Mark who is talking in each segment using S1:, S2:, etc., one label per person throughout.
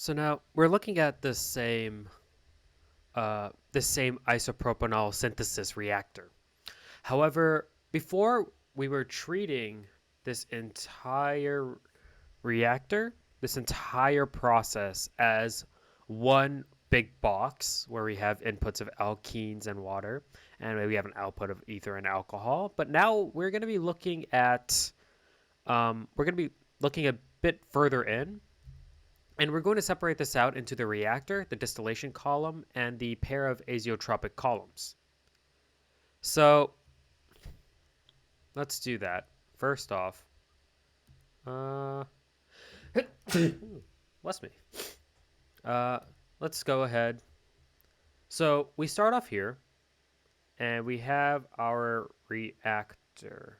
S1: So now we're looking at the same isopropanol synthesis reactor. However, before we were treating this entire reactor, this entire process as one big box where we have inputs of alkenes and water, and we have an output of ether and alcohol. But now we're going to be looking a bit further in, and we're going to separate this out into the reactor, the distillation column, and the pair of azeotropic columns. So let's do that. First off, uh, bless me. Uh, let's go ahead. So we start off here, and we have our reactor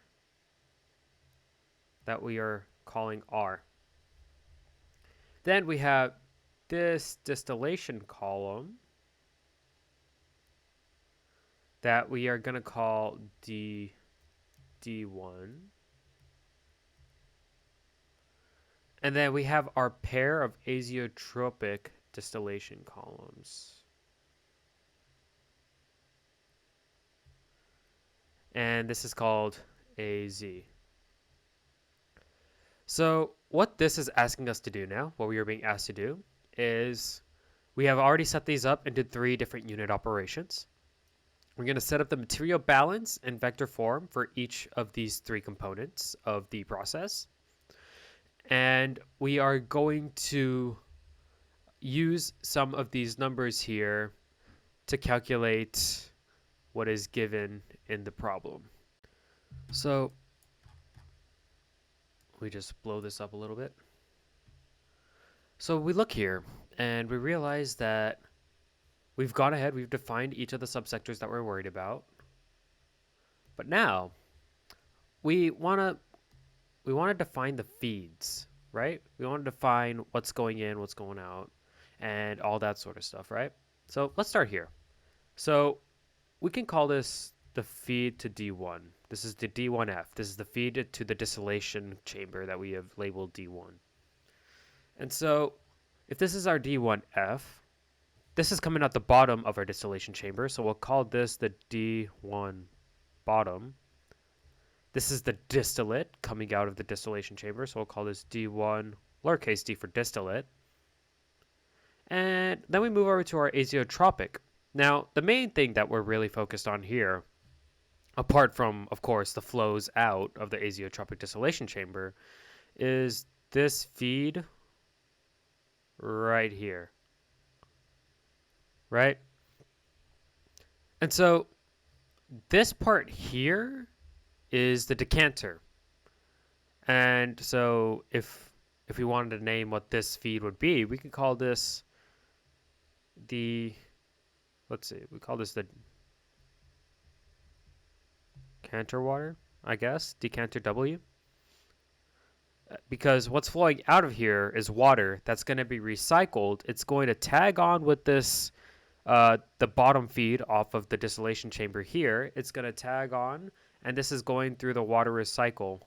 S1: that we are calling R. Then we have this distillation column that we are going to call D1. And then we have our pair of azeotropic distillation columns. And this is called AZ. So what this is asking us to do now, what we are being asked to do, is we have already set these up into 3 different unit operations. We're going to set up the material balance in vector form for each of these 3 components of the process. And we are going to use some of these numbers here to calculate what is given in the problem. So we just blow this up a little bit. So we look here and we realize that we've gone ahead, we've defined each of the subsectors that we're worried about. But now we want to define the feeds, right? We want to define what's going in, what's going out, and all that sort of stuff, right? So let's start here. So we can call this the feed to D1. This is the D1F. This is the feed to the distillation chamber that we have labeled D1. And so if this is our D1F, this is coming out the bottom of our distillation chamber. So we'll call this the D1 bottom. This is the distillate coming out of the distillation chamber. So we'll call this D1 lowercase d for distillate. And then we move over to our azeotropic. Now, the main thing that we're really focused on here, apart from, of course, the flows out of the azeotropic distillation chamber, is this feed right here, right? And so this part here is the decanter. And so if we wanted to name what this feed would be, we could call this the, let's see, we call this the decanter water, I guess, decanter W. Because what's flowing out of here is water that's going to be recycled. It's going to tag on with this, the bottom feed off of the distillation chamber here. It's going to tag on, and this is going through the water recycle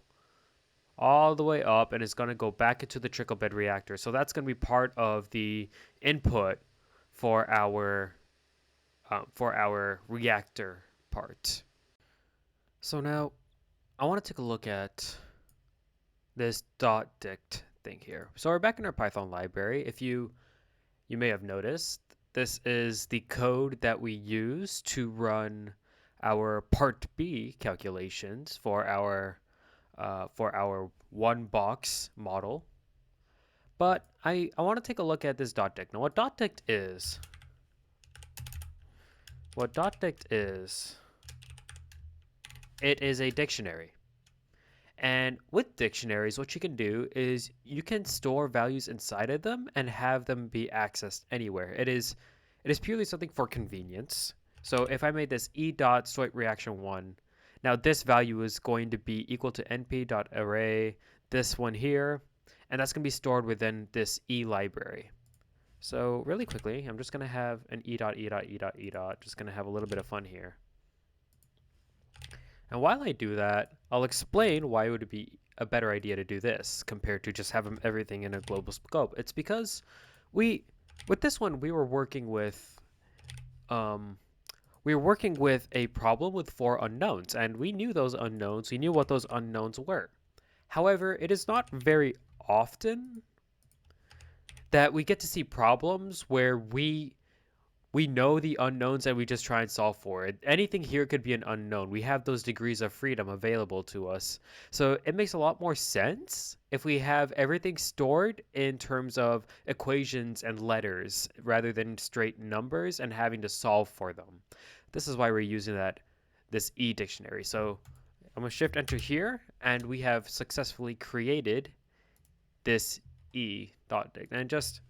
S1: all the way up, and it's going to go back into the trickle bed reactor. So that's going to be part of the input for our reactor part. So now I want to take a look at this .dict thing here. So we're back in our Python library. If you may have noticed, this is the code that we use to run our part B calculations for our one box model. But I want to take a look at this .dict. Now what .dict is, it is a dictionary. And with dictionaries, what you can do is you can store values inside of them and have them be accessed anywhere. It is purely something for convenience. So if I made this e.stoichreaction1, now this value is going to be equal to np.array, this one here, and that's going to be stored within this e library. So really quickly, I'm just going to have an e.e.e.e. Just going to have a little bit of fun here. And while I do that, I'll explain why it would be a better idea to do this compared to just having everything in a global scope. It's because we with this one um we were working with a problem with four unknowns, and we knew those unknowns. We knew what those unknowns were. However, it is not very often that we get to see problems where we know the unknowns and we just try and solve for it. Anything here could be an unknown. We have those degrees of freedom available to us. So it makes a lot more sense if we have everything stored in terms of equations and letters rather than straight numbers and having to solve for them. This is why we're using this E dictionary. So I'm going to shift enter here, and we have successfully created this E dot dict. And just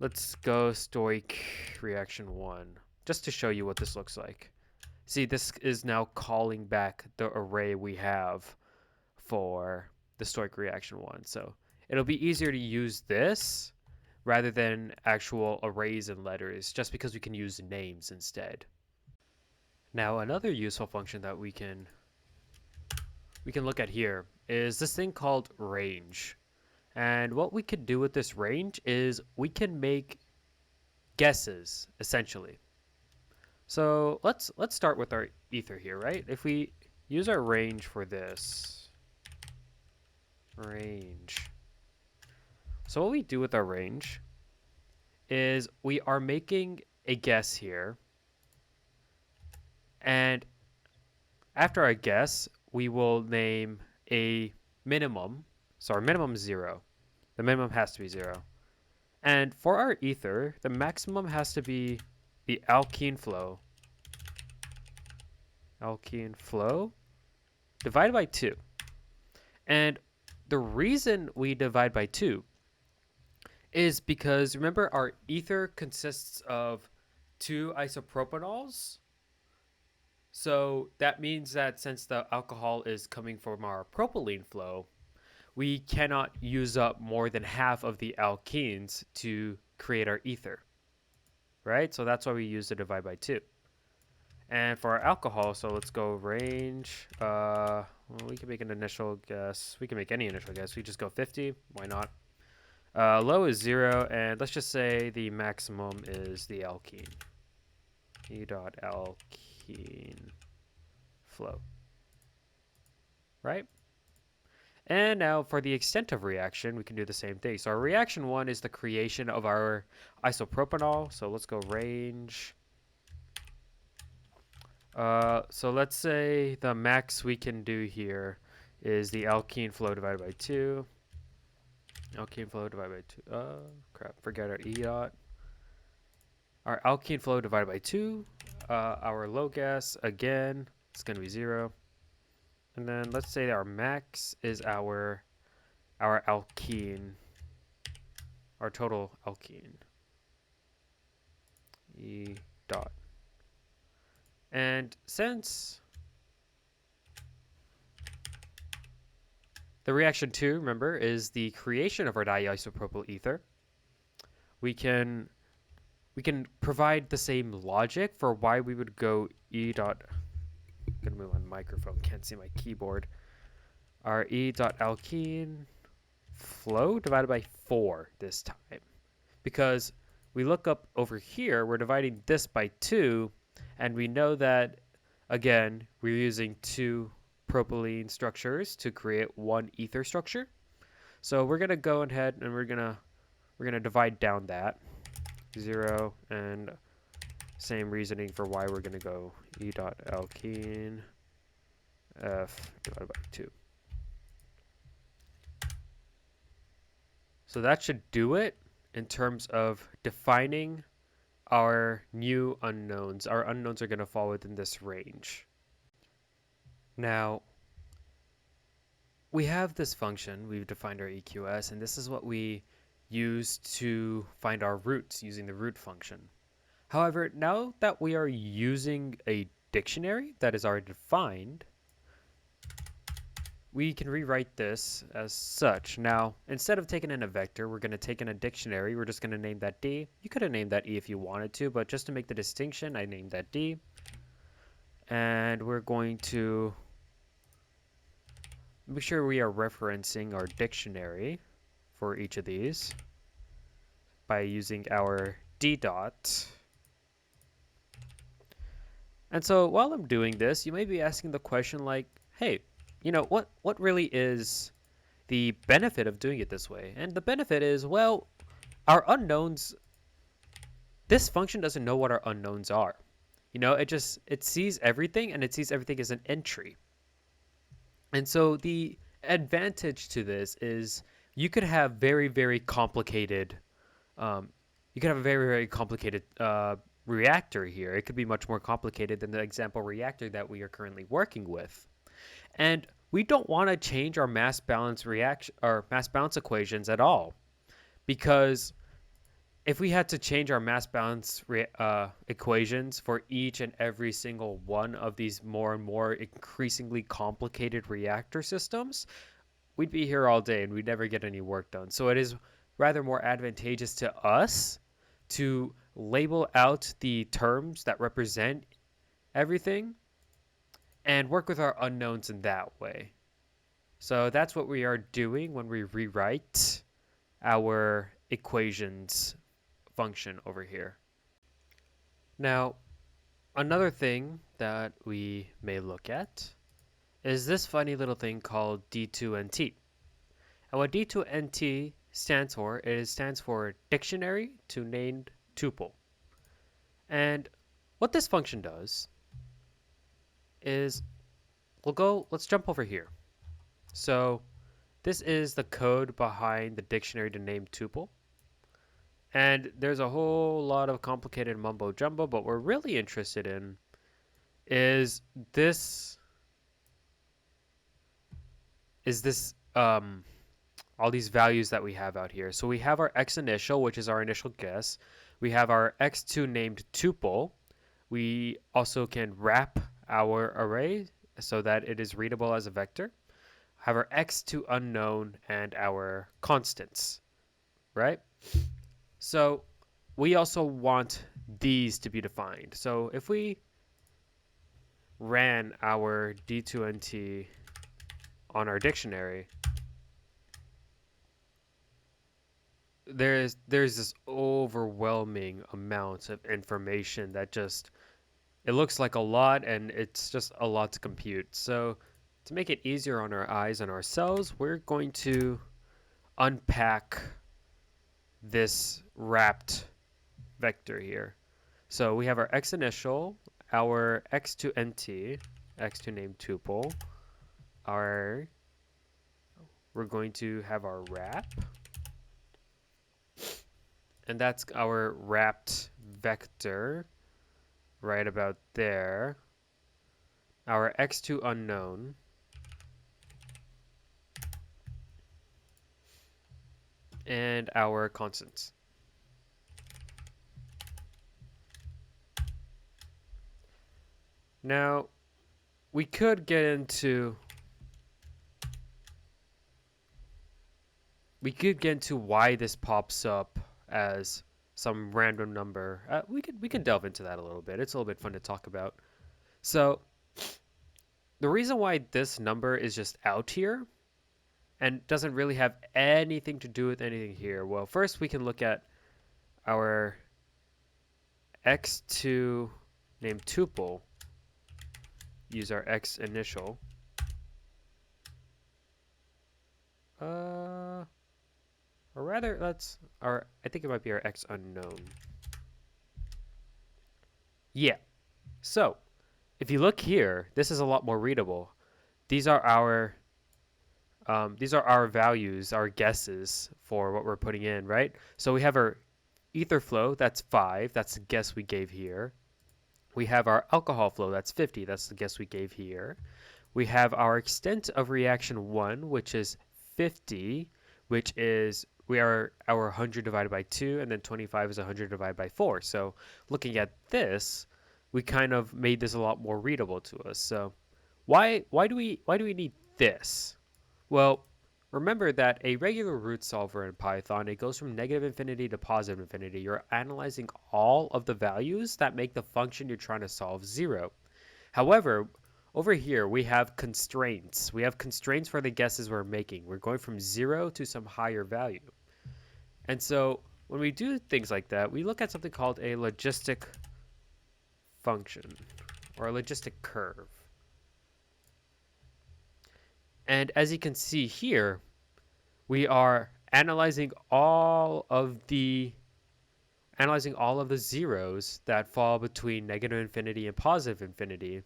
S1: let's go stoic reaction 1, just to show you what this looks like. See, this is now calling back the array we have for the stoic reaction 1. So it'll be easier to use this rather than actual arrays and letters, just because we can use names instead. Now, another useful function that we can look at here is this thing called range. And what we could do with this range is we can make guesses, essentially. So let's start with our ether here, right? If we use our range for this, range. So what we do with our range is we are making a guess here. And after our guess, we will name a minimum. So our minimum is 0. The minimum has to be 0. And for our ether, the maximum has to be the alkene flow. Alkene flow divided by 2. And the reason we divide by 2 is because, remember, our ether consists of 2 isopropanols. So that means that since the alcohol is coming from our propylene flow, we cannot use up more than half of the alkenes to create our ether, right? So that's why we use the divide by 2. And for our alcohol, so let's go range. Well, we can make an initial guess. We can make any initial guess. We just go 50. Why not? Low is 0, and let's just say the maximum is the alkene. E dot alkene flow, right? And now for the extent of reaction, we can do the same thing. So our reaction 1 is the creation of our isopropanol. So let's go range. So let's say the max we can do here is the alkene flow divided by 2. Alkene flow divided by 2. Crap, forget our E dot. Our alkene flow divided by 2. Our low gas, again, it's going to be 0. And then let's say our max is our alkene, our total alkene. E dot. And since the reaction 2, remember, is the creation of our diisopropyl ether, we can provide the same logic for why we would go E dot. I'm gonna move my microphone, can't see my keyboard. Our E dot alkene flow divided by 4 this time, because we look up over here, we're dividing this by 2, and we know that, again, we're using 2 propylene structures to create 1 ether structure. So we're gonna go ahead and we're gonna divide down that 0, and same reasoning for why we're gonna go E dot alkene F divided by 2. So that should do it in terms of defining our new unknowns. Our unknowns are going to fall within this range. Now, we have this function. We've defined our EQS, and this is what we use to find our roots using the root function. However, now that we are using a dictionary that is already defined, we can rewrite this as such. Now, instead of taking in a vector, we're going to take in a dictionary. We're just going to name that D. You could have named that E if you wanted to, but just to make the distinction, I named that D. And we're going to make sure we are referencing our dictionary for each of these. by using our d dot. And so while I'm doing this, you may be asking the question like, hey, what really is the benefit of doing it this way? And the benefit is, well, our unknowns, this function doesn't know what our unknowns are. It sees everything, and it sees everything as an entry. And so the advantage to this is you could have very, very complicated, um, you could have a very, very complicated reactor here. It could be much more complicated than the example reactor that we are currently working with. And we don't want to change our mass balance reaction or mass balance equations at all, because if we had to change our mass balance equations for each and every single one of these more and more increasingly complicated reactor systems, we'd be here all day and we'd never get any work done. So it is rather more advantageous to us to label out the terms that represent everything and work with our unknowns in that way. So that's what we are doing when we rewrite our equations function over here. Now, another thing that we may look at is this funny little thing called D2NT. And what D2NT stands for, it stands for Dictionary to Named Tuple. And what this function does is, let's jump over here. So this is the code behind the dictionary to name tuple. And there's a whole lot of complicated mumbo jumbo, but what we're really interested in is all these values that we have out here. So we have our x initial, which is our initial guess. We have our x2 named tuple. We also can wrap our array so that it is readable as a vector. Have our x2 unknown and our constants, right? So we also want these to be defined. So if we ran our D2NT on our dictionary, there's this overwhelming amount of information that it looks like a lot, and it's just a lot to compute. So to make it easier on our eyes and ourselves, we're going to unpack this wrapped vector here. So we have our x initial, our x2NT, x2 named tuple, we're going to have our wrap, and that's our wrapped vector right about there. Our x2 unknown, and our constants. Now, we could get into why this pops up as some random number. We can delve into that a little bit. It's a little bit fun to talk about. So, the reason why this number is just out here and doesn't really have anything to do with anything here. Well, first we can look at our x2 named tuple, use our x initial. Or rather, I think it might be our x unknown. Yeah. So, if you look here, this is a lot more readable. These are our values, our guesses for what we're putting in, right? So we have our ether flow, that's 5, that's the guess we gave here. We have our alcohol flow, that's 50, that's the guess we gave here. We have our extent of reaction 1, which is 50, which is our 100 divided by 2, and then 25 is 100 divided by 4. So looking at this, we kind of made this a lot more readable to us. So why do we need this? Well, remember that a regular root solver in Python, it goes from negative infinity to positive infinity. You're analyzing all of the values that make the function you're trying to solve 0. However, over here, we have constraints. We have constraints for the guesses we're making. We're going from 0 to some higher value. And so when we do things like that, we look at something called a logistic function or a logistic curve. And as you can see here, we are analyzing all of the zeros that fall between negative infinity and positive infinity.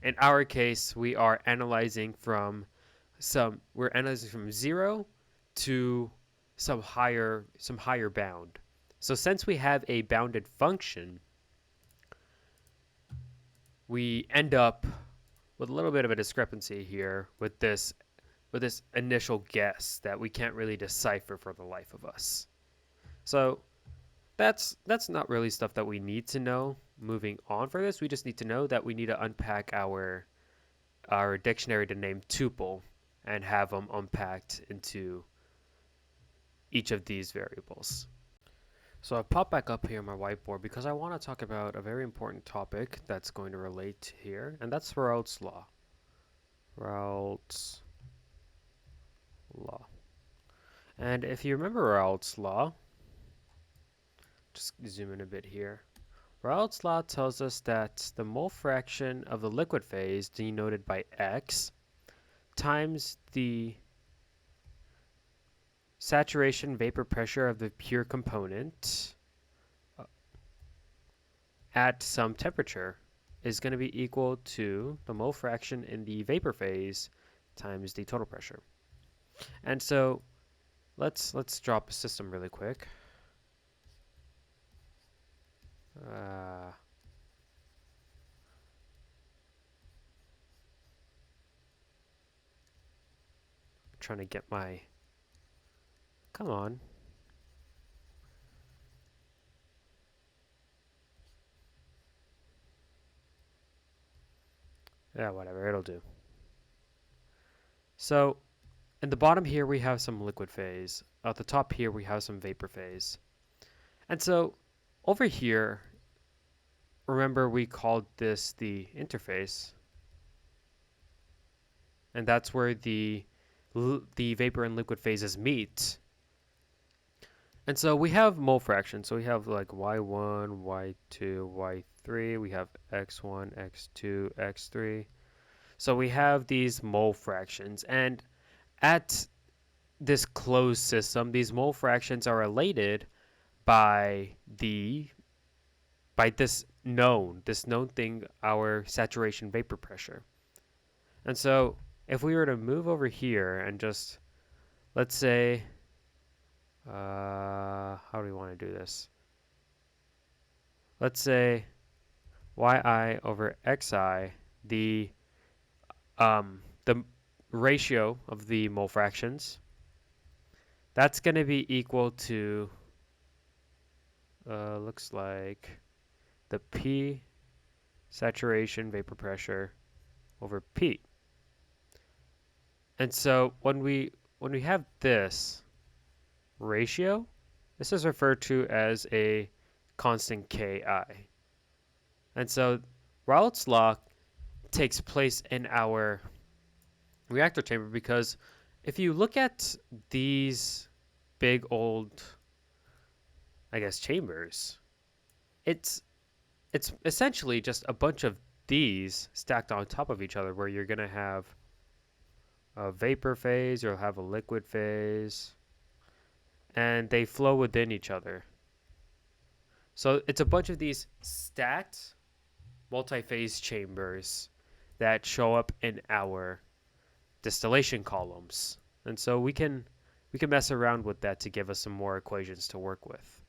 S1: In our case, we're analyzing from 0 to some higher bound. So since we have a bounded function, we end up with a little bit of a discrepancy here with this initial guess that we can't really decipher for the life of us. So that's not really stuff that we need to know moving on for this. We just need to know that we need to unpack our dictionary to name tuple and have them unpacked into each of these variables. So I pop back up here on my whiteboard because I want to talk about a very important topic that's going to relate here, and that's Raoult's law. Raoult's law. And if you remember Raoult's law, just zoom in a bit here. Raoult's law tells us that the mole fraction of the liquid phase, denoted by X, times the saturation vapor pressure of the pure component at some temperature is going to be equal to the mole fraction in the vapor phase times the total pressure. And so let's drop a system really quick. Trying to get my, come on. Yeah, whatever, it'll do. So in the bottom here we have some liquid phase. At the top here we have some vapor phase. And so over here, remember we called this the interface. And that's where the vapor and liquid phases meet. And so we have mole fractions. So we have like y1, y2, y3. We have x1, x2, x3. So we have these mole fractions. And at this closed system, these mole fractions are related by this known thing, our saturation vapor pressure. And so if we were to move over here and just, let's say, how do we want to do this? Let's say yi over xi, the ratio of the mole fractions, that's going to be equal to, looks like the P saturation vapor pressure over P. And so when we have this ratio, this is referred to as a constant Ki. And so Raoult's law takes place in our reactor chamber because if you look at these big old, I guess, chambers, it's essentially just a bunch of these stacked on top of each other, where you're going to have a vapor phase, you'll have a liquid phase, and they flow within each other. So it's a bunch of these stacked multi-phase chambers that show up in our distillation columns. And so we can mess around with that to give us some more equations to work with.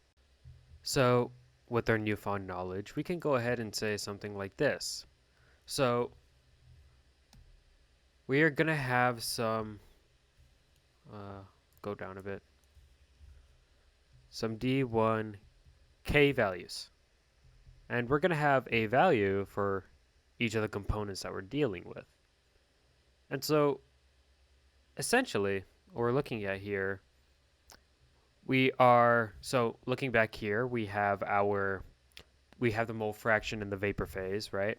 S1: So with our newfound knowledge, we can go ahead and say something like this. So we are going to have some, go down a bit, some D1 K values. And we're going to have a value for each of the components that we're dealing with. And so essentially, what we're looking at here, so looking back here, we have the mole fraction in the vapor phase, right?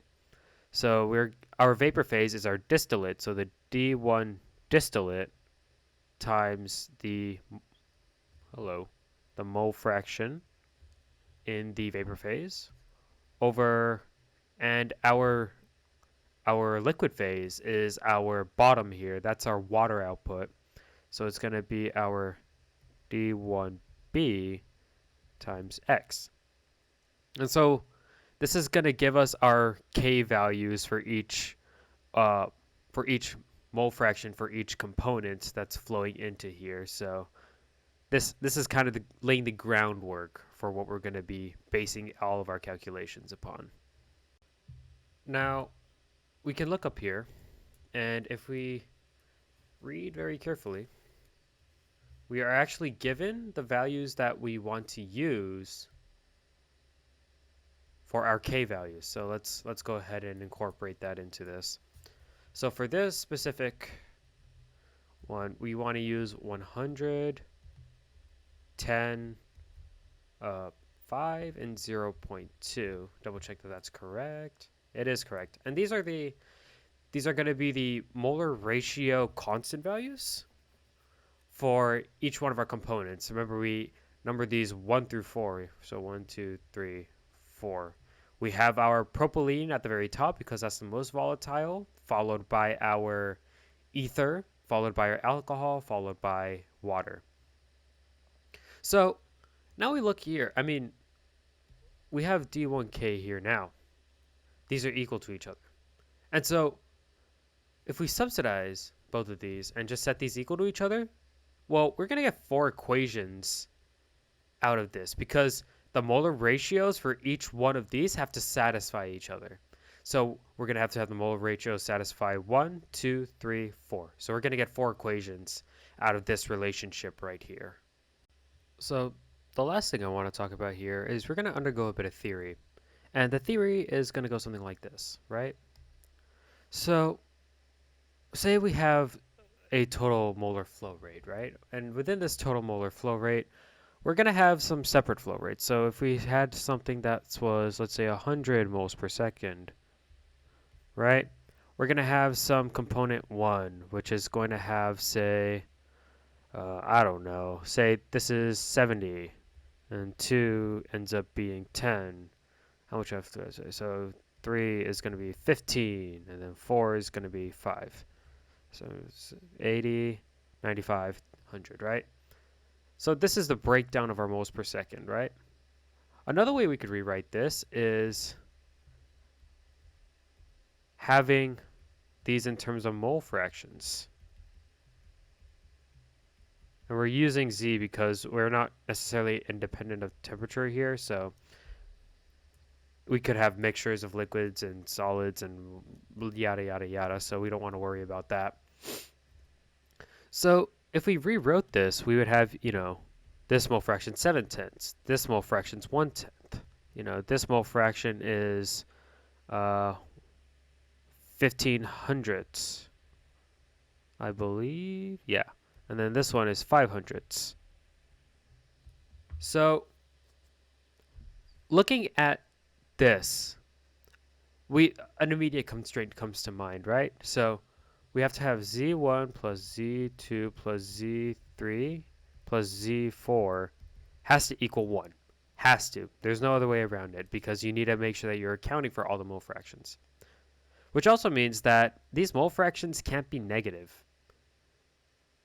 S1: So our vapor phase is our distillate, so the D1 distillate times the the mole fraction in the vapor phase, over, and our liquid phase is our bottom here. That's our water output. So it's going to be our d1b times x. And so this is going to give us our K values uh, for each mole fraction for each component that's flowing into here. So this is kind of laying the groundwork for what we're going to be basing all of our calculations upon. Now, we can look up here, and if we read very carefully, we are actually given the values that we want to use for our K values. So let's go ahead and incorporate that into this. So for this specific one, we want to use 100, 10, 5, and 0.2. Double check that that's correct. It is correct. And these are going to be the molar ratio constant values for each one of our components. Remember, we numbered these 1 through 4. So 1, 2, 3, 4. We have our propylene at the very top because that's the most volatile, followed by our ether, followed by our alcohol, followed by water. So now we look here. I mean, we have D1K here now. These are equal to each other. And so if we subsidize both of these and just set these equal to each other, well, we're going to get 4 equations out of this because the molar ratios for each one of these have to satisfy each other. So we're going to have the molar ratio satisfy 1, 2, 3, 4. So we're going to get 4 equations out of this relationship right here. So the last thing I want to talk about here is we're going to undergo a bit of theory. And the theory is going to go something like this, right? So say we have a total molar flow rate, right? And within this total molar flow rate, we're going to have some separate flow rates. So if we had something that was, let's say, 100 moles per second, right? We're going to have some component 1, which is going to have, say, I don't know, say this is 70, and 2 ends up being 10. How much I have to say? So 3 is going to be 15, and then 4 is going to be 5. So it's 80, 95, 100, right? So this is the breakdown of our moles per second, right? Another way we could rewrite this is having these in terms of mole fractions. And we're using Z because we're not necessarily independent of temperature here, so we could have mixtures of liquids and solids and yada, yada, yada, so we don't want to worry about that. So if we rewrote this, we would have, this mole fraction 7/10, this mole fraction's 1/10. This mole fraction is 1500ths, I believe. Yeah. And then this one is 500ths. So looking at this, an immediate constraint comes to mind, right? So we have to have Z1 plus Z2 plus Z3 plus Z4 has to equal 1. Has to. There's no other way around it because you need to make sure that you're accounting for all the mole fractions. Which also means that these mole fractions can't be negative.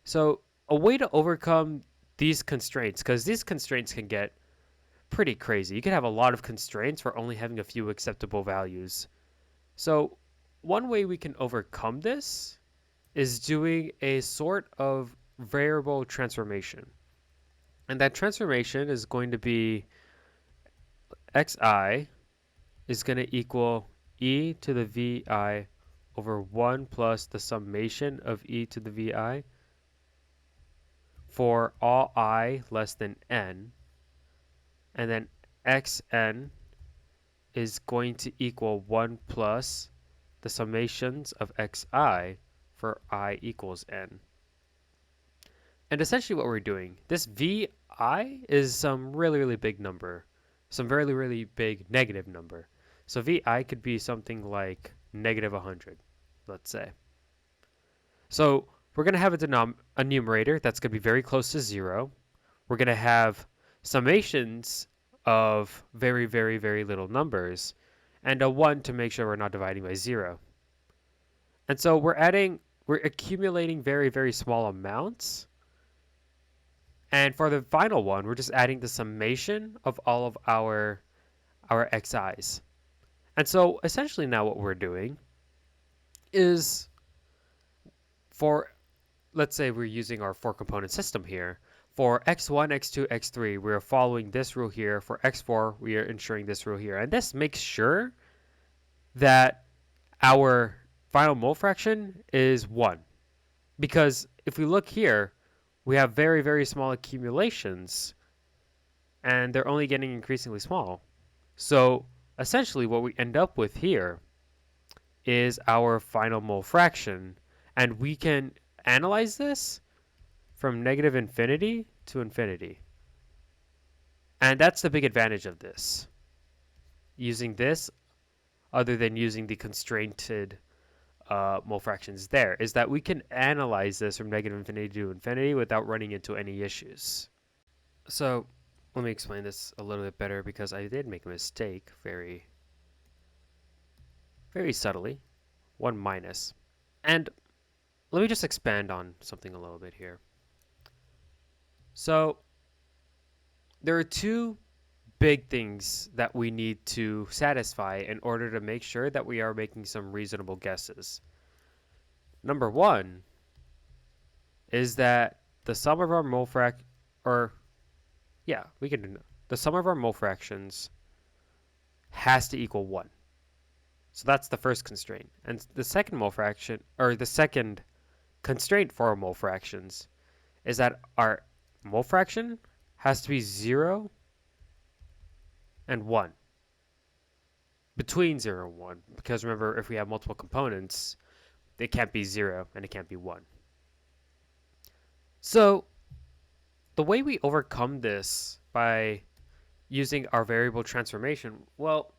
S1: So a way to overcome these constraints, because these constraints can get pretty crazy. You can have a lot of constraints for only having a few acceptable values. So one way we can overcome this is doing a sort of variable transformation. And that transformation is going to be xi is going to equal e to the vi over 1 plus the summation of e to the vi for all I less than n. And then xn is going to equal 1 plus the summations of xi for I equals n. And essentially what we're doing, this vi is some really, really big number, some really, really big negative number. So vi could be something like negative 100, let's say. So we're going to have a numerator that's going to be very close to 0. We're going to have summations of very, very, very little numbers, and a 1 to make sure we're not dividing by 0. And so we're accumulating very, very small amounts. And for the final one, we're just adding the summation of all of our xi's. And so essentially now what we're doing is for, let's say we're using our 4-component system here. For x1, x2, x3, we're following this rule here. For x4, we are ensuring this rule here. And this makes sure that our final mole fraction is 1. Because if we look here, we have very, very small accumulations, and they're only getting increasingly small. So essentially what we end up with here is our final mole fraction, and we can analyze this from negative infinity to infinity. And that's the big advantage of this. Using this, other than using the constrained mole fractions there, is that we can analyze this from negative infinity to infinity without running into any issues. So let me explain this a little bit better, because I did make a mistake very, very subtly. 1 minus. And let me just expand on something a little bit here. So there are two big things that we need to satisfy in order to make sure that we are making some reasonable guesses. Number one is that the sum of our mole the sum of our mole fractions has to equal 1. So that's the first constraint. And the second mole fraction, or the second constraint for our mole fractions, is that our mole fraction has to be 0 and 1. Between 0 and 1. Because remember, if we have multiple components, it can't be 0 and it can't be 1. So the way we overcome this by using our variable transformation, well,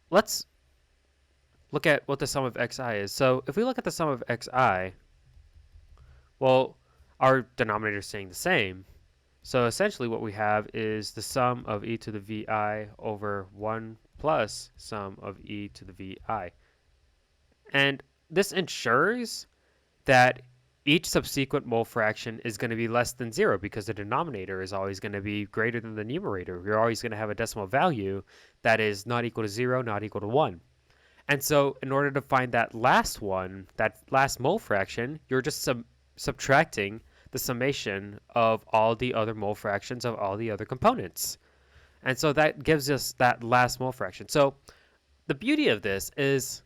S1: let's look at what the sum of xi is. So if we look at the sum of xi, well, our denominator is staying the same. So essentially what we have is the sum of e to the vi over 1 plus sum of e to the vi. And this ensures that each subsequent mole fraction is going to be less than 0, because the denominator is always going to be greater than the numerator. You're always going to have a decimal value that is not equal to 0, not equal to 1. And so in order to find that last one, that last mole fraction, you're just subtracting the summation of all the other mole fractions of all the other components. And so that gives us that last mole fraction. So the beauty of this is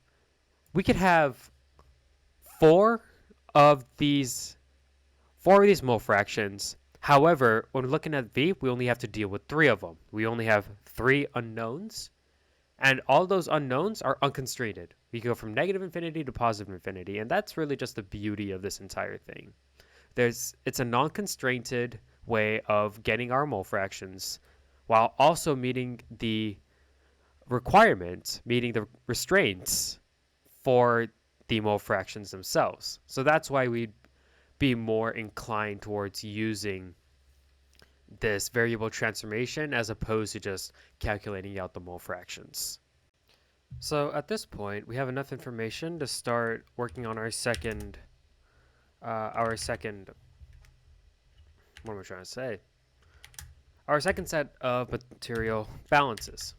S1: we could have four of these mole fractions. However, when looking at V, we only have to deal with 3 of them. We only have 3 unknowns, and all those unknowns are unconstrained. We go from negative infinity to positive infinity, and that's really just the beauty of this entire thing. It's a non-constrained way of getting our mole fractions while also meeting the requirements, meeting the restraints for the mole fractions themselves. So that's why we'd be more inclined towards using this variable transformation as opposed to just calculating out the mole fractions. So at this point, we have enough information to start working on our second, what am I trying to say? Our second set of material balances.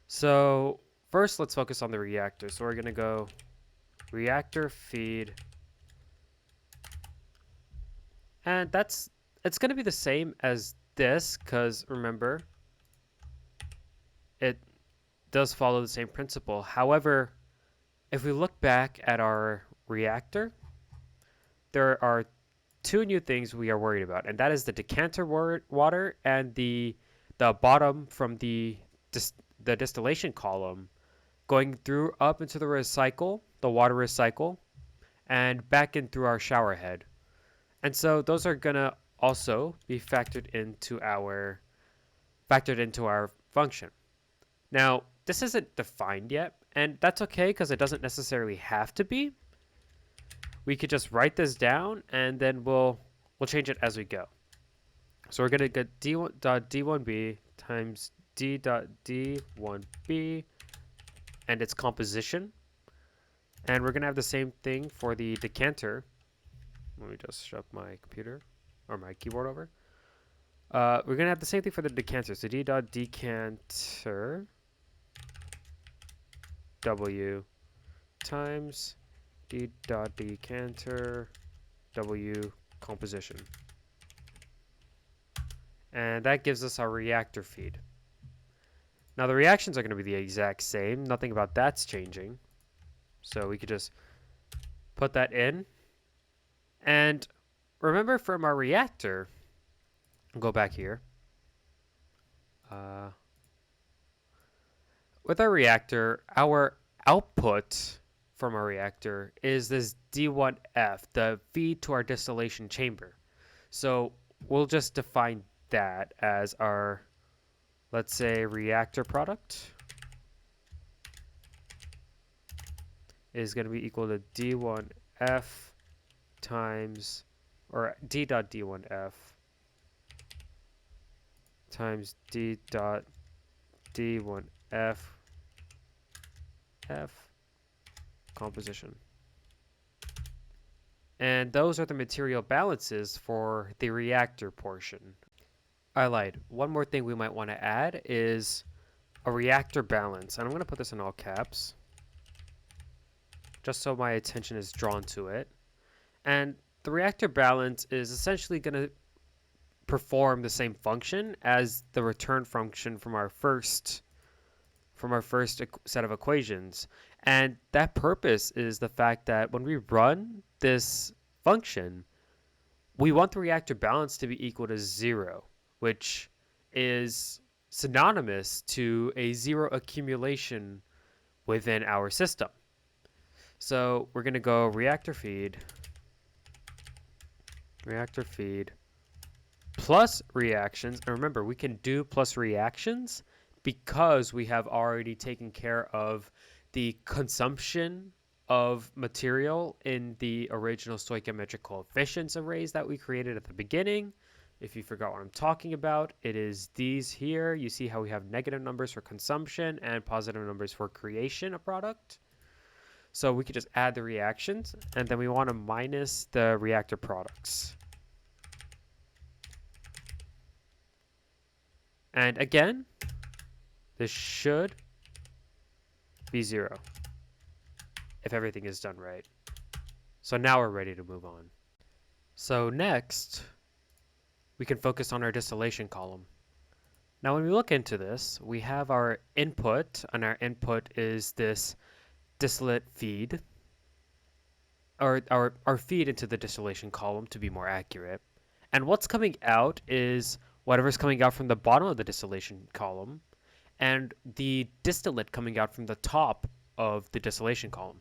S1: So first, let's focus on the reactor. So we're going to go reactor feed. And it's going to be the same as this, because remember, it does follow the same principle. However, if we look back at our reactor, there are 2 new things we are worried about, and that is the decanter water and the bottom from the distillation column going through up into the water recycle, and back in through our shower head. And so those are gonna also be factored into our function. Now, this isn't defined yet, and that's okay because it doesn't necessarily have to be. We could just write this down and then we'll change it as we go. So we're going to get d1.d1b times d.d1b and its composition. And we're going to have the same thing for the decanter. Let me just shove my computer or my keyboard over. We're going to have the same thing for the decanter. So d.decanter w times d.decanter w composition. And that gives us our reactor feed. Now the reactions are going to be the exact same. Nothing about that's changing. So we could just put that in. And remember from our reactor, I'll go back here. With our reactor, our output from our reactor is this D1F, the feed to our distillation chamber. So we'll just define that as our, let's say, reactor product is going to be equal to D1F times, or D.D1F times D.D1F composition. And those are the material balances for the reactor portion. I lied. One more thing we might want to add is a reactor balance. And I'm going to put this in all caps, just so my attention is drawn to it. And the reactor balance is essentially going to perform the same function as the return function from our first set of equations. And that purpose is the fact that when we run this function, we want the reactor balance to be equal to 0, which is synonymous to a 0 accumulation within our system. So we're going to go reactor feed plus reactions. And remember, we can do plus reactions because we have already taken care of the consumption of material in the original stoichiometric coefficients arrays that we created at the beginning. If you forgot what I'm talking about, it is these here. You see how we have negative numbers for consumption and positive numbers for creation of product. So we could just add the reactions, and then we want to minus the reactor products. And again, this should be 0 if everything is done right. So now we're ready to move on. So next, we can focus on our distillation column. Now when we look into this, we have our input, and our input is this distillate feed, or our feed into the distillation column to be more accurate. And what's coming out is whatever's coming out from the bottom of the distillation column, and the distillate coming out from the top of the distillation column.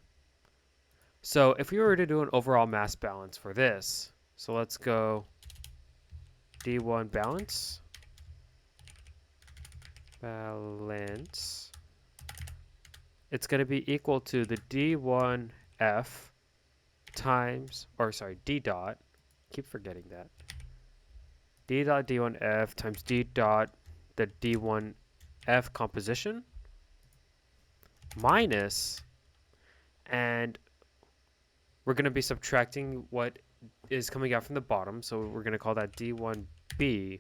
S1: So if we were to do an overall mass balance for this, so let's go D1 balance, it's going to be equal to the D1F times, or sorry, D dot, keep forgetting that, D dot D1F times D dot the D1F composition minus, and we're going to be subtracting what is coming out from the bottom, so we're going to call that D1B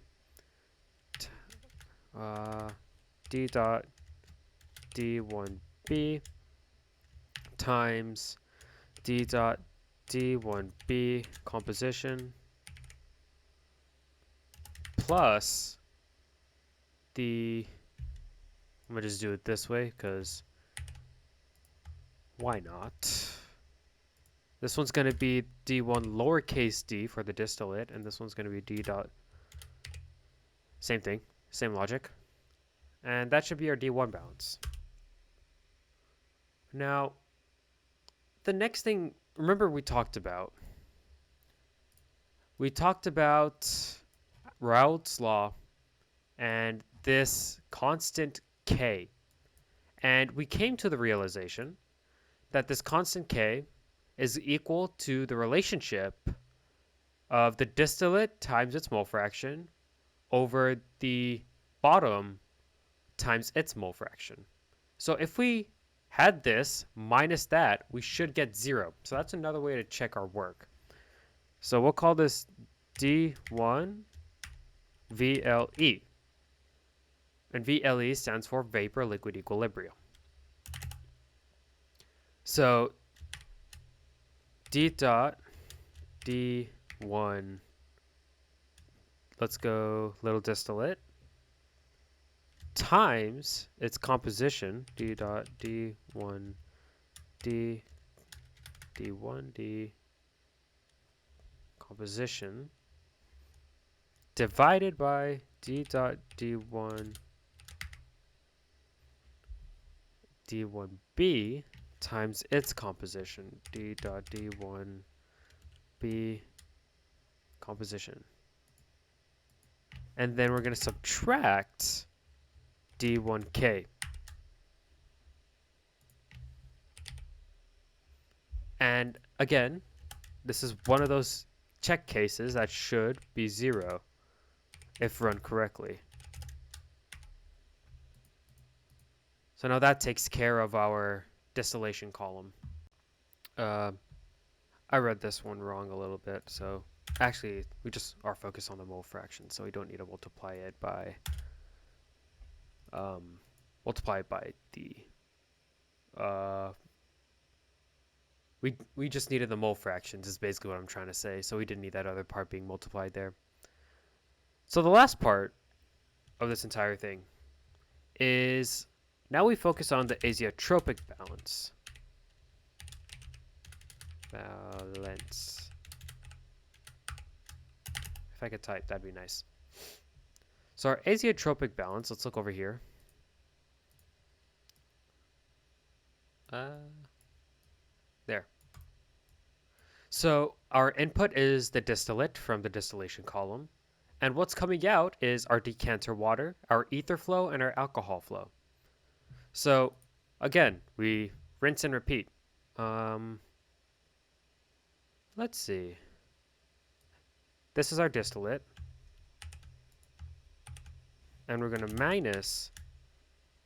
S1: D dot D1B times D dot D1B composition plus the, I'm going to just do it this way because why not? This one's going to be D1 lowercase d for the distillate, and this one's going to be D dot, same thing, same logic. And that should be our D1 balance. Now, the next thing, remember we talked about Raoult's law and this constant K. And we came to the realization that this constant K is equal to the relationship of the distillate times its mole fraction over the bottom times its mole fraction. So if we had this minus that, we should get 0. So that's another way to check our work. So we'll call this D1 VLE. And VLE stands for vapor liquid equilibrium. So D dot D1, let's go little distillate, times its composition, D dot D1 D D1 D composition, divided by D dot D1 D1B times its composition, D dot D1B composition. And then we're going to subtract D1K. And again, this is one of those check cases that should be 0 if run correctly. So now that takes care of our distillation column. I read this one wrong a little bit, so actually we just are focused on the mole fraction, so we don't need to multiply it by the we just needed the mole fractions is basically what I'm trying to say, so we didn't need that other part being multiplied there. So the last part of this entire thing is now we focus on the azeotropic balance. If I could type, that'd be nice. So our azeotropic balance, let's look over here. There. So our input is the distillate from the distillation column. And what's coming out is our decanter water, our ether flow, and our alcohol flow. So again, we rinse and repeat. Let's see. This is our distillate. And we're going to minus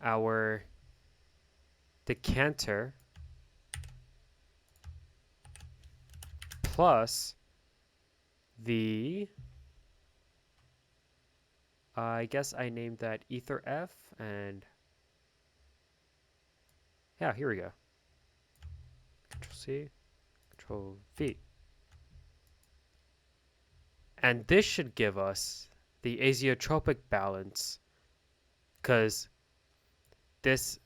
S1: our decanter plus the, I guess I named that ether F, and yeah, here we go. Control C, Control V. And this should give us the azeotropic balance, because this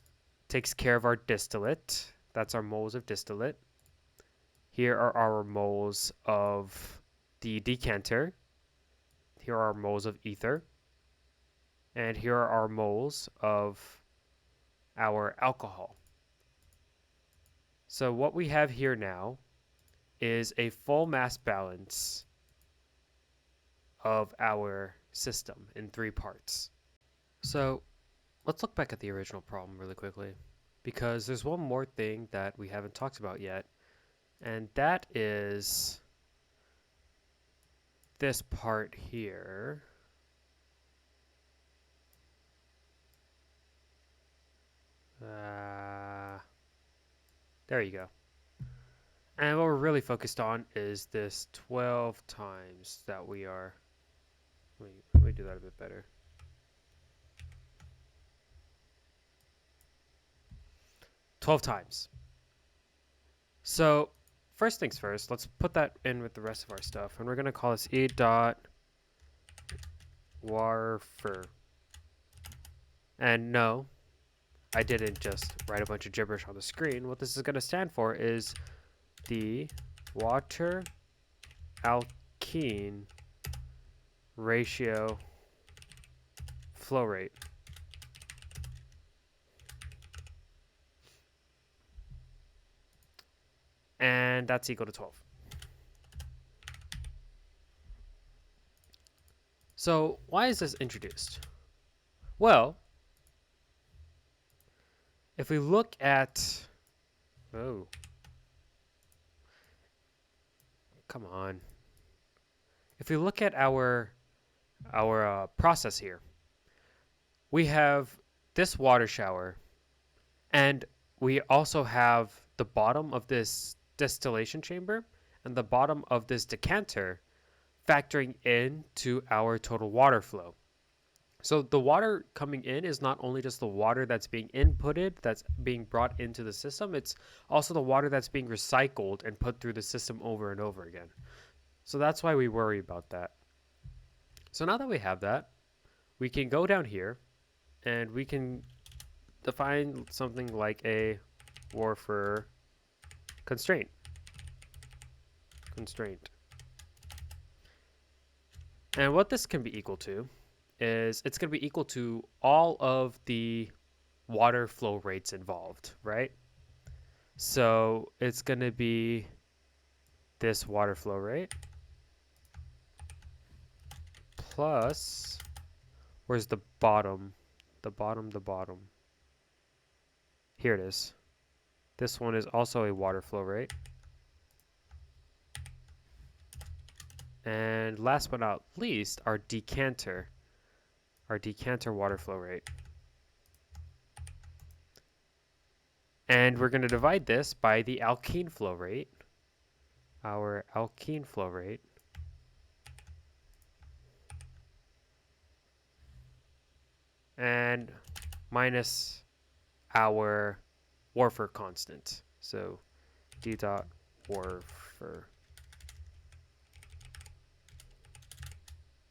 S1: takes care of our distillate. That's our moles of distillate. Here are our moles of the decanter. Here are our moles of ether. And here are our moles of our alcohol. So what we have here now is a full mass balance of our system in 3 parts. So let's look back at the original problem really quickly, because there's one more thing that we haven't talked about yet, and that is this part here. There you go. And what we're really focused on is this 12 times that we are. Let me do that a bit better. 12 times. So first things first, let's put that in with the rest of our stuff, and we're going to call this E dot warfer. And no, I didn't just write a bunch of gibberish on the screen. What this is going to stand for is the water alkene ratio flow rate. And that's equal to 12. So why is this introduced? Well, if we look at, oh, come on. If we look at our process here. We have this water shower, and we also have the bottom of this distillation chamber and the bottom of this decanter factoring into our total water flow. So the water coming in is not only just the water that's being inputted, that's being brought into the system, it's also the water that's being recycled and put through the system over and over again. So that's why we worry about that. So now that we have that, we can go down here and we can define something like a Warfer constraint. And what this can be equal to is it's going to be equal to all of the water flow rates involved, right? So it's going to be this water flow rate plus, where's the bottom? The bottom. Here it is. This one is also a water flow rate. And last but not least, our decanter water flow rate. And we're going to divide this by the alkene flow rate, our alkene flow rate. And minus our Warfer constant. So d dot Warfer,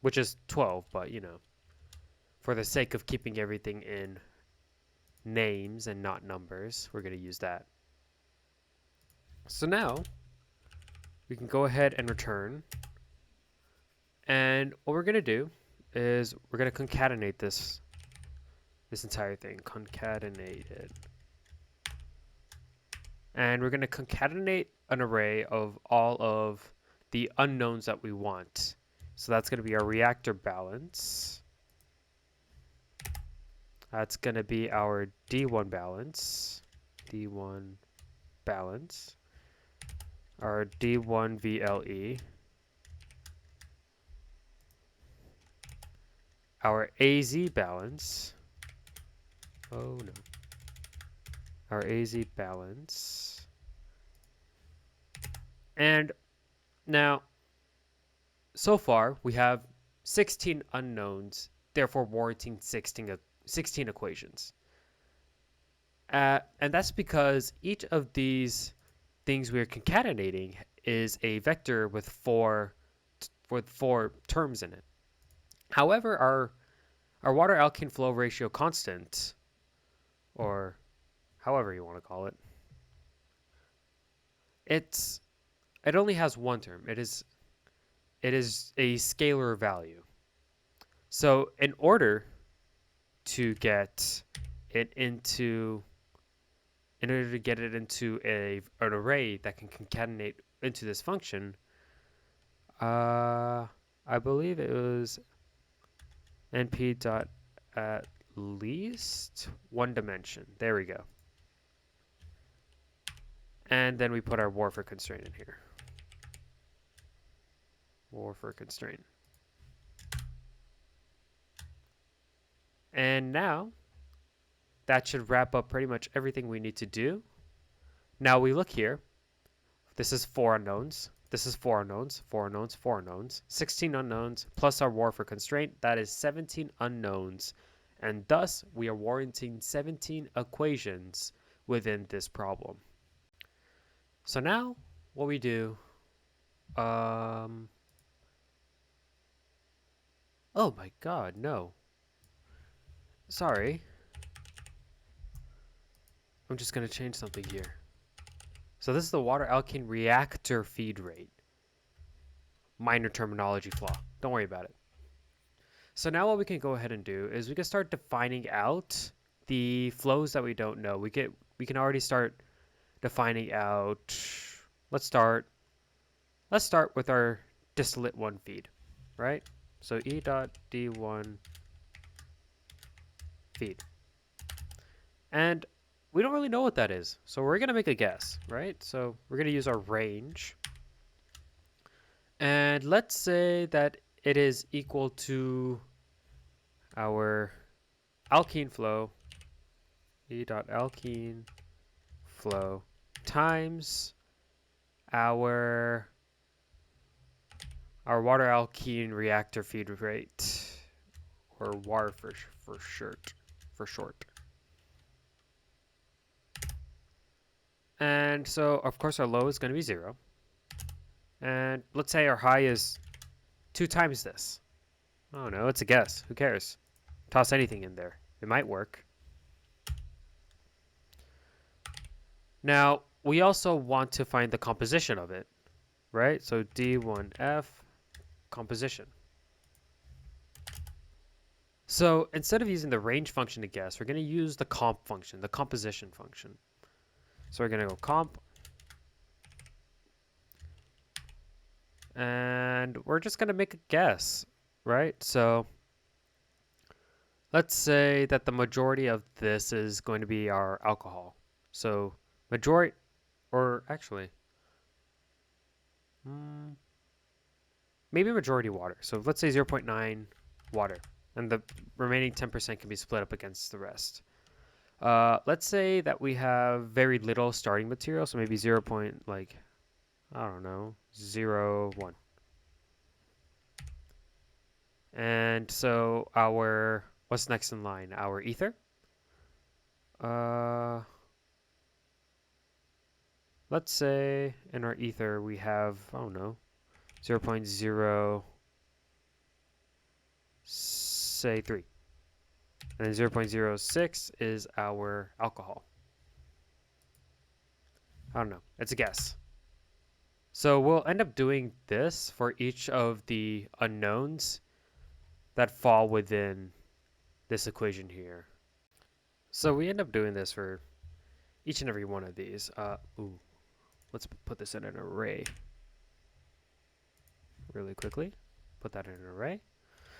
S1: which is 12, but you know, for the sake of keeping everything in names and not numbers, we're going to use that. So now we can go ahead and return. And what we're going to do is we're going to concatenate this entire thing. Concatenate it. And we're going to concatenate an array of all of the unknowns that we want. So that's going to be our reactor balance. That's going to be our D1 balance. Our D1 VLE. Our AZ balance. Oh no. Our AZ balance. And now, so far, we have 16 unknowns, therefore warranting 16 equations. And that's because each of these things we're concatenating is a vector with four terms in it. However, our water alkene flow ratio constant, or however you want to call it, it only has one term. It is a scalar value. So in order to get it into an array that can concatenate into this function, I believe it was np dot at least one dimension. There we go. And then we put our Warfer constraint in here. Warfer constraint. And now that should wrap up pretty much everything we need to do. Now we look here. This is 4 unknowns. This is 4 unknowns, 4 unknowns, 4 unknowns. 16 unknowns plus our Warfer constraint. That is 17 unknowns. And thus, we are warranting 17 equations within this problem. So now, what we do... oh my god, no. Sorry. I'm just going to change something here. So this is the water alkene reactor feed rate. Minor terminology flaw. Don't worry about it. So now what we can go ahead and do is we can start defining out the flows that we don't know. We can already start defining out. Let's start with our distillate 1 feed, right? So E dot D1 feed. And we don't really know what that is. So we're going to make a guess, right? So we're going to use our range. And let's say that it is equal to our alkene flow, E dot alkene flow, times our water alkene reactor feed rate, or WAR for short. And so, of course, our low is going to be 0. And let's say our high is 2 times this. Oh no, it's a guess. Who cares? Toss anything in there. It might work. Now, we also want to find the composition of it, right? So D1F composition. So instead of using the range function to guess, we're going to use the comp function, the composition function. So we're going to go comp. And we're just going to make a guess, right? So let's say that the majority of this is going to be our alcohol. So majority, or actually, maybe majority water. So let's say 0.9 water. And the remaining 10% can be split up against the rest. Let's say that we have very little starting material, so maybe 0. Like, I don't know, 0, 1. And so our, what's next in line? Our ether. Let's say in our ether we have, I don't know, 0.0, say 3. And then 0.06 is our alcohol. I don't know. It's a guess. So we'll end up doing this for each of the unknowns that fall within this equation here. So we end up doing this for each and every one of these. Let's put this in an array really quickly. Put that in an array.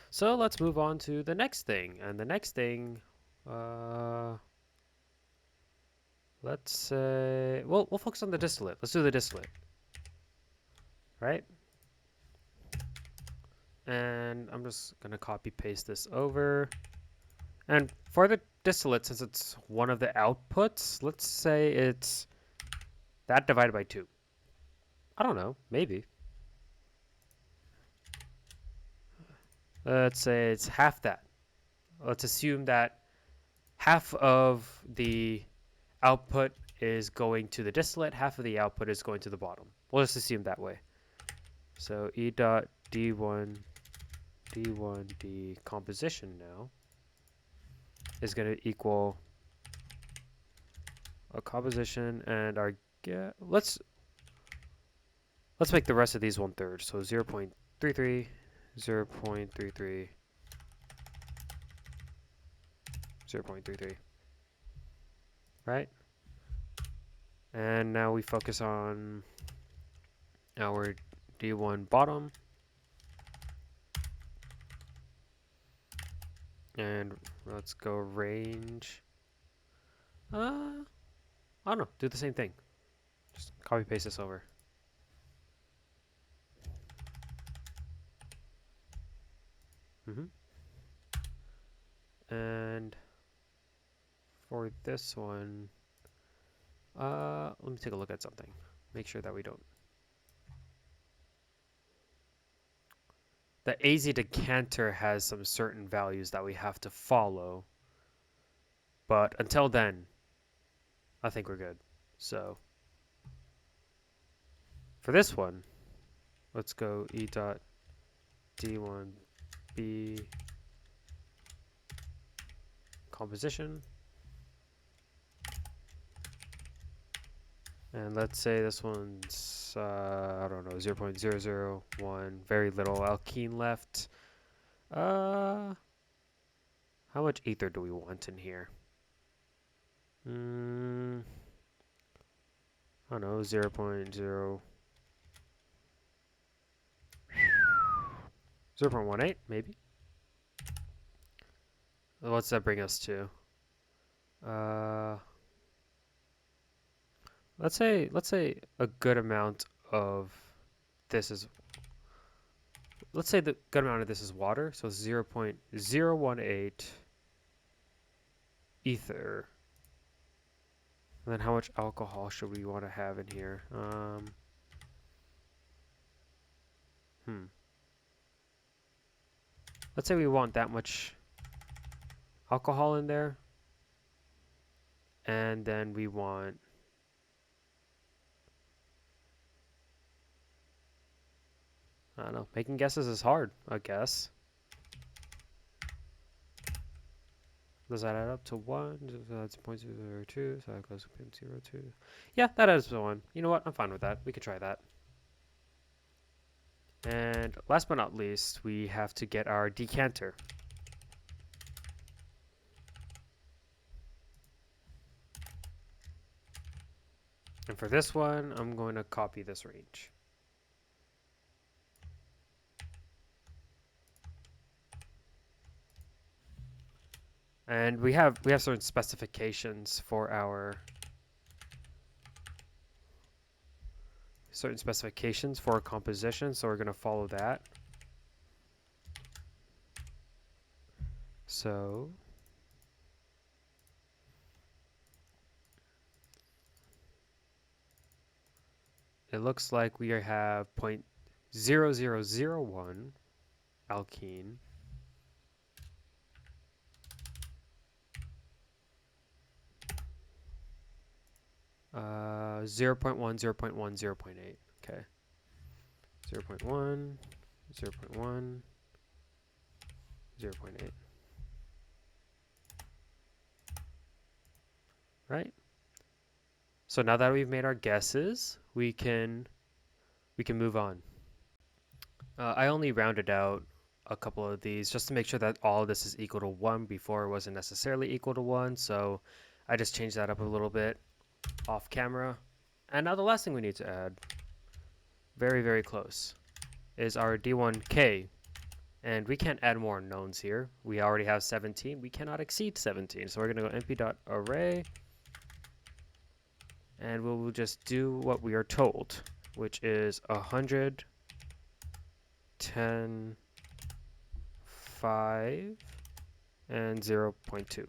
S1: So let's move on to the next thing. And the next thing, let's say, we'll focus on the distillate. Let's do the distillate, right? And I'm just going to copy paste this over. And for the distillate, since it's one of the outputs, let's say it's that divided by 2. I don't know, maybe. Let's say it's half that. Let's assume that half of the output is going to the distillate, half of the output is going to the bottom. We'll just assume that way. So E dot D1 composition now is going to equal a composition, and our let's make the rest of these 1/3. So 0.33, 0.33, 0.33, right? And now we focus on our D1 bottom. And let's go range. I don't know, do the same thing. Just copy paste this over. And for this one, let me take a look at something. Make sure that we don't. The AZ decanter has some certain values that we have to follow. But until then, I think we're good. So for this one, let's go E dot D1B composition. And let's say this one's, I don't know, 0.001, very little alkene left. How much ether do we want in here? I don't know, 0.18, maybe. What's that bring us to? Let's say a good amount of this is, let's say the good amount of this is water, so 0.018 ether. And then how much alcohol should we want to have in here? Let's say we want that much alcohol in there. And then we want, I don't know, making guesses is hard, I guess. Does that add up to 1? So that's 0.002, so that goes to 0.02. Yeah, that adds to 1. You know what? I'm fine with that. We could try that. And last but not least, we have to get our decanter. And for this one, I'm going to copy this range. And we have certain specifications for our composition, so we're going to follow that. So it looks like we have 0.0001 alkene. 0.1, 0.1, 0.8. Okay. 0.1, 0.1, 0.8. Right? So now that we've made our guesses, we can move on. I only rounded out a couple of these just to make sure that all of this is equal to 1. Before it wasn't necessarily equal to 1, so I just changed that up a little bit off camera. And now the last thing we need to add, very, very close, is our D1K. And we can't add more knowns here. We already have 17. We cannot exceed 17. So we're going to go np.array. And we'll just do what we are told, which is 100, 10, 5, and 0.2.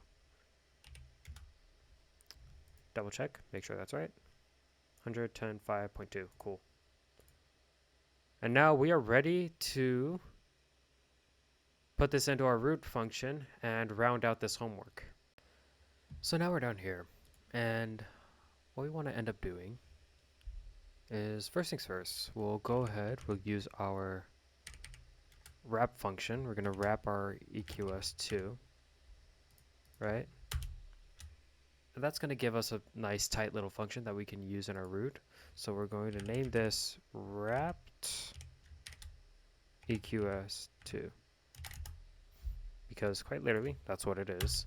S1: Double check, make sure that's right. 100, 10, 5.2, cool. And now we are ready to put this into our root function and round out this homework. So now we're down here, and what we want to end up doing is, first things first, we'll go ahead, we'll use our wrap function. We're going to wrap our EQS2, right? And that's going to give us a nice tight little function that we can use in our root. So we're going to name this wrapped EQS2, because quite literally that's what it is.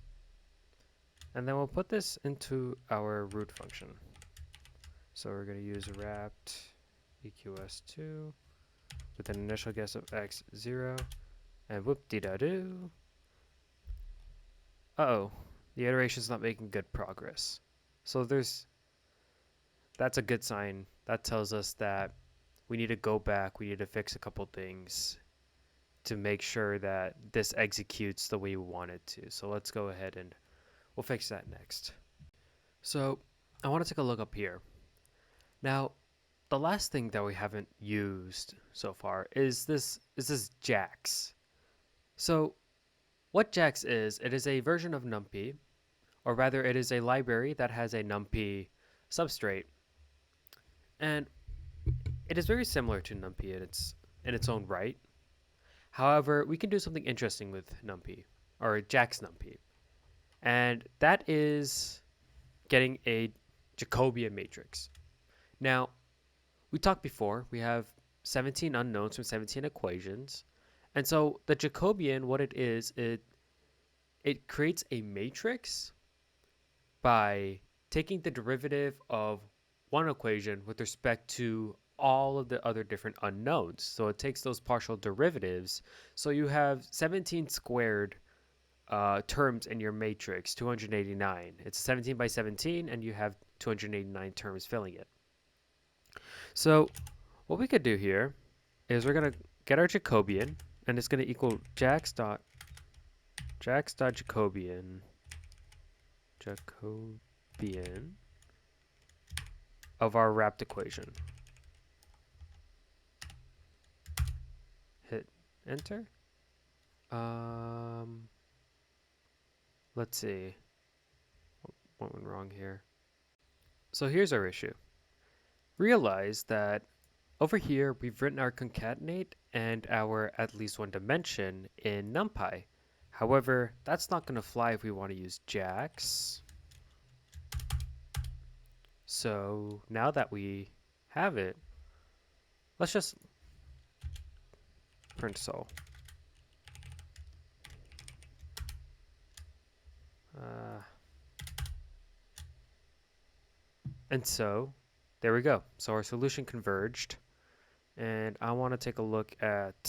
S1: And then we'll put this into our root function. So we're going to use wrapped EQS2 with an initial guess of x0, and whoop-de-da-doo. Uh-oh, the iteration's not making good progress. So that's a good sign. That tells us that we need to go back, we need to fix a couple things to make sure that this executes the way we want it to. So let's go ahead and we'll fix that next. So I want to take a look up here. Now, the last thing that we haven't used so far is this JAX. So what JAX is, it is a version of NumPy, or rather it is a library that has a NumPy substrate. And it is very similar to NumPy in its own right. However, we can do something interesting with NumPy, or JAX NumPy. And that is getting a Jacobian matrix. Now, we talked before, we have 17 unknowns from 17 equations. And so the Jacobian, what it is, it creates a matrix by taking the derivative of one equation with respect to all of the other different unknowns. So it takes those partial derivatives. So you have 17 squared terms in your matrix, 289. It's 17 by 17, and you have 289 terms filling it. So what we could do here is we're going to get our Jacobian, and it's going to equal Jacobian of our wrapped equation. Hit enter. Let's see. What went wrong here? So here's our issue. Realize that over here we've written our concatenate and our at least one dimension in NumPy. However, that's not going to fly if we want to use Jax. So now that we have it, let's just print sol. And so there we go. So our solution converged. And I want to take a look at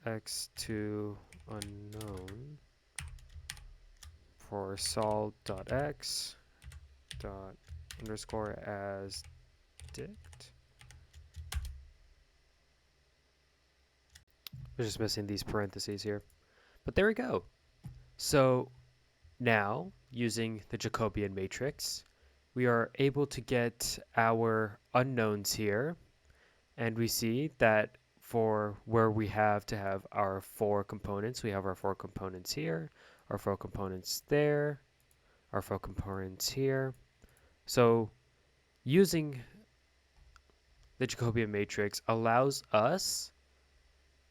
S1: x2 unknown for sol.x dot underscore as dict. We're just missing these parentheses here. But there we go. So now, using the Jacobian matrix, we are able to get our unknowns here. And we see that for where we have to have our 4 components, we have our 4 components here, our 4 components there, our 4 components here. So using the Jacobian matrix allows us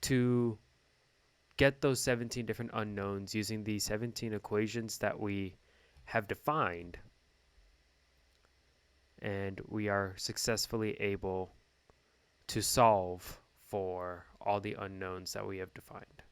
S1: to get those 17 different unknowns using the 17 equations that we have defined. And we are successfully able to solve for all the unknowns that we have defined.